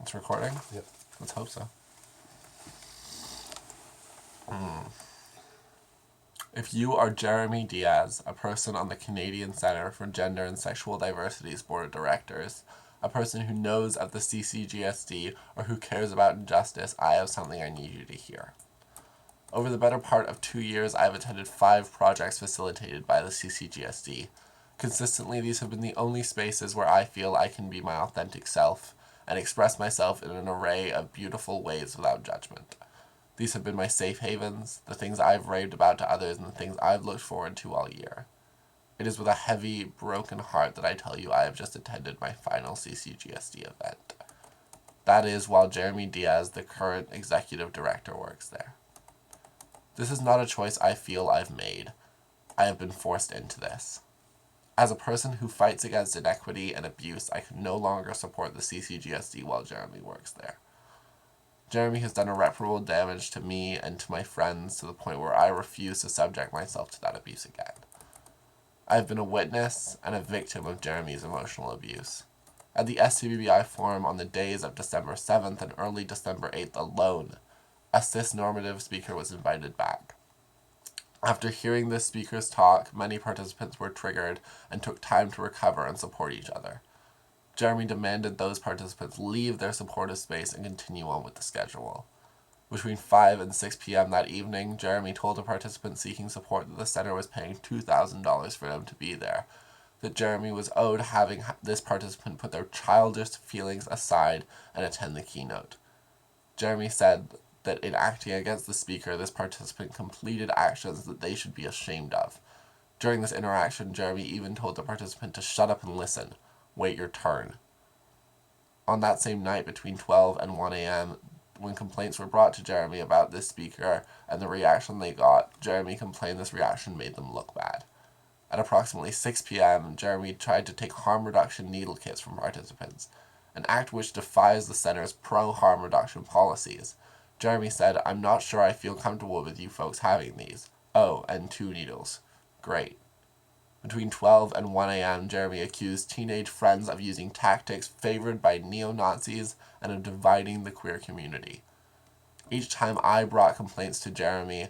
It's recording? Yep. Let's hope so. If you are Jeremy Diaz, a person on the Canadian Centre for Gender and Sexual Diversity's Board of Directors, a person who knows of the CCGSD or who cares about injustice, I have something I need you to hear. Over the better part of 2 years, I have attended 5 projects facilitated by the CCGSD. Consistently, these have been the only spaces where I feel I can be my authentic self and express myself in an array of beautiful ways without judgment. These have been my safe havens, the things I've raved about to others, and the things I've looked forward to all year. It is with a heavy, broken heart that I tell you I have just attended my final CCGSD event. That is while Jeremy Diaz, the current executive director, works there. This is not a choice I feel I've made. I have been forced into this. As a person who fights against inequity and abuse, I can no longer support the CCGSD while Jeremy works there. Jeremy has done irreparable damage to me and to my friends to the point where I refuse to subject myself to that abuse again. I have been a witness and a victim of Jeremy's emotional abuse. At the SCBBI Forum on the days of December 7th and early December 8th alone, a cis-normative speaker was invited back. After hearing this speaker's talk, many participants were triggered and took time to recover and support each other. Jeremy demanded those participants leave their supportive space and continue on with the schedule. Between 5 and 6 p.m. that evening, Jeremy told a participant seeking support that the center was paying $2,000 for them to be there, that Jeremy was owed having this participant put their childish feelings aside and attend the keynote. Jeremy said that in acting against the speaker, this participant completed actions that they should be ashamed of. During this interaction, Jeremy even told the participant to shut up and listen. Wait your turn. On that same night, between 12 and 1 a.m., when complaints were brought to Jeremy about this speaker and the reaction they got, Jeremy complained this reaction made them look bad. At approximately 6 p.m., Jeremy tried to take harm reduction needle kits from participants, an act which defies the center's pro-harm reduction policies. Jeremy said, "I'm not sure I feel comfortable with you folks having these. Oh, and 2 needles. Great." Between 12 and 1 a.m., Jeremy accused teenage friends of using tactics favored by neo-Nazis and of dividing the queer community. Each time I brought complaints to Jeremy,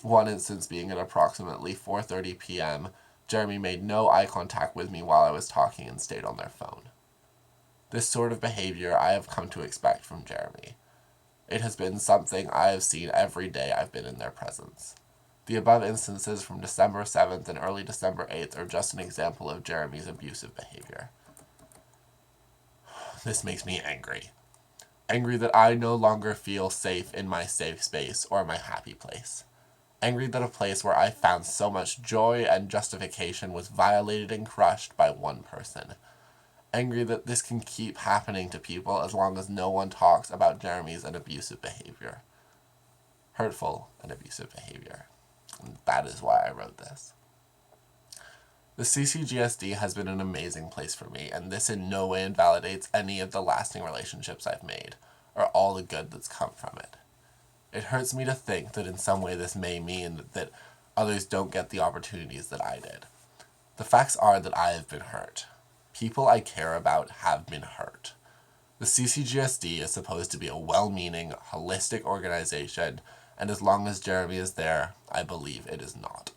one instance being at approximately 4:30 p.m., Jeremy made no eye contact with me while I was talking and stayed on their phone. This sort of behavior I have come to expect from Jeremy. It has been something I have seen every day I've been in their presence. The above instances from December 7th and early December 8th are just an example of Jeremy's abusive behavior. This makes me angry. Angry that I no longer feel safe in my safe space or my happy place. Angry that a place where I found so much joy and justification was violated and crushed by one person. Angry that this can keep happening to people as long as no one talks about Jeremy's and abusive behavior. Hurtful and abusive behavior. And that is why I wrote this. The CCGSD has been an amazing place for me, and this in no way invalidates any of the lasting relationships I've made, or all the good that's come from it. It hurts me to think that in some way this may mean that others don't get the opportunities that I did. The facts are that I have been hurt. People I care about have been hurt. The CCGSD is supposed to be a well-meaning, holistic organization, and as long as Jeremy is there, I believe it is not.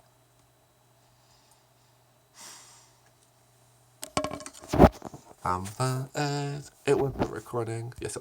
It was a recording. Yes, it